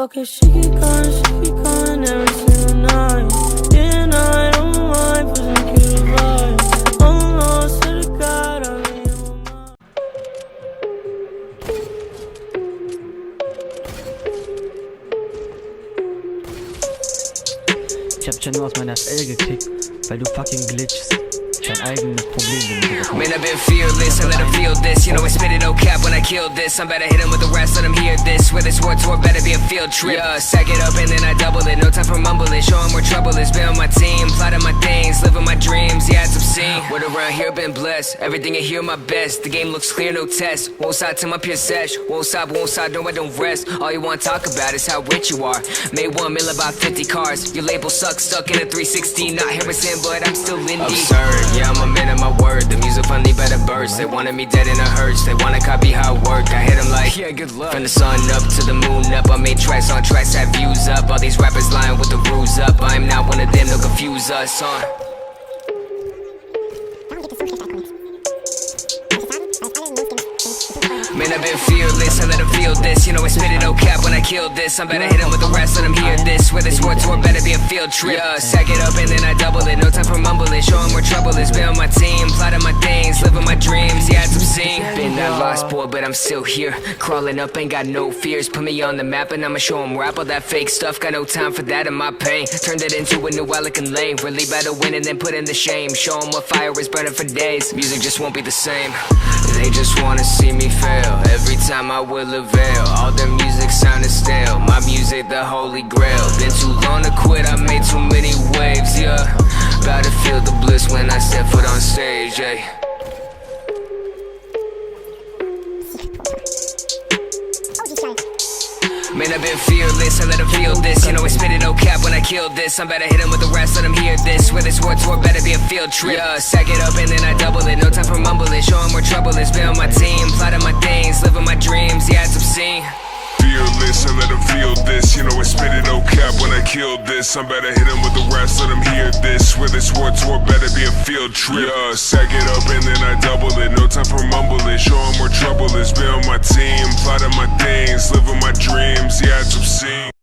fucking she keep calling every single night. Yeah, I don't mind pushing cute vibes. Oh no, swear to God, I'm in your mind. Ich hab dich nur aus meiner FL gekickt, weil du fucking glitchst. Dein eigenes Problem. Man, I've been fearless, I let him feel this. You know I spit it no cap when I kill this. I'm better hit him with the rest, let him hear this. Where this war tour better be a field trip. Yeah, sack it up and then I double it. No time for mumbling, show him where trouble is. Been on my team, plotting my things, living my dreams. Yeah, it's obscene. Word around here been blessed. Everything I hear my best. The game looks clear, no test. Won't stop till my pure sesh. Won't stop, no, I don't rest. All you wanna talk about is how rich you are. Made 1 mil about 50 cars. Your label sucks, stuck in a 360. Not Harrison, but I'm still indie. Absurd. Yeah, I'm a man of my word. The music finally better burst. They wanted me dead in a hearse. They wanna copy how I work. I hit them like, yeah, good luck. From the sun up to the moon up. I made tracks on tracks, had views up. All these rappers lying with the rules up. I am not one of them, they'll confuse us, Man, I've been fearless, I let him feel this. You know I spit it no cap when I kill this. I'm better hit him with the rest, let him hear this. Where this war tour better be a field trip. Yeah, sack it up and then I double it. No time for mumbling, show him where trouble is. Been on my team, plotting my things, living my dreams. Yeah, it's obscene. Been that lost boy, but I'm still here. Crawling up, ain't got no fears. Put me on the map and I'ma show him rap. All that fake stuff, got no time for that in my pain. Turned it into a new elegant lane. Really better win and then put in the shame. Show him what fire is burning for days. Music just won't be the same. They just wanna see me fail. Every time I will avail. All their music sounded stale. My music the holy grail. Been too long to quit, I made too many waves, yeah. About to feel the bliss when I step foot on stage, yeah. Man, I've been fearless, I let him feel this. You know I spit it no cap when I kill this. I'm better hit him with the rest, let him hear this. Where this war tour better be a field trip. Yeah, sack it up and then I double it. No time for mumbling, show him where trouble is. Been on my team, plotting my things, living my dreams. Yeah, it's obscene. Fearless and let him feel this. You know I spit it no cap when I kill this. I'm better hit him with the rest, let him hear this. Where this war tour better be a field trip. Yeah, sack it up and then I double it. No time for mumbling, show him where trouble is. Been on my team, plotting my things, living my dreams. Yeah, it's obscene.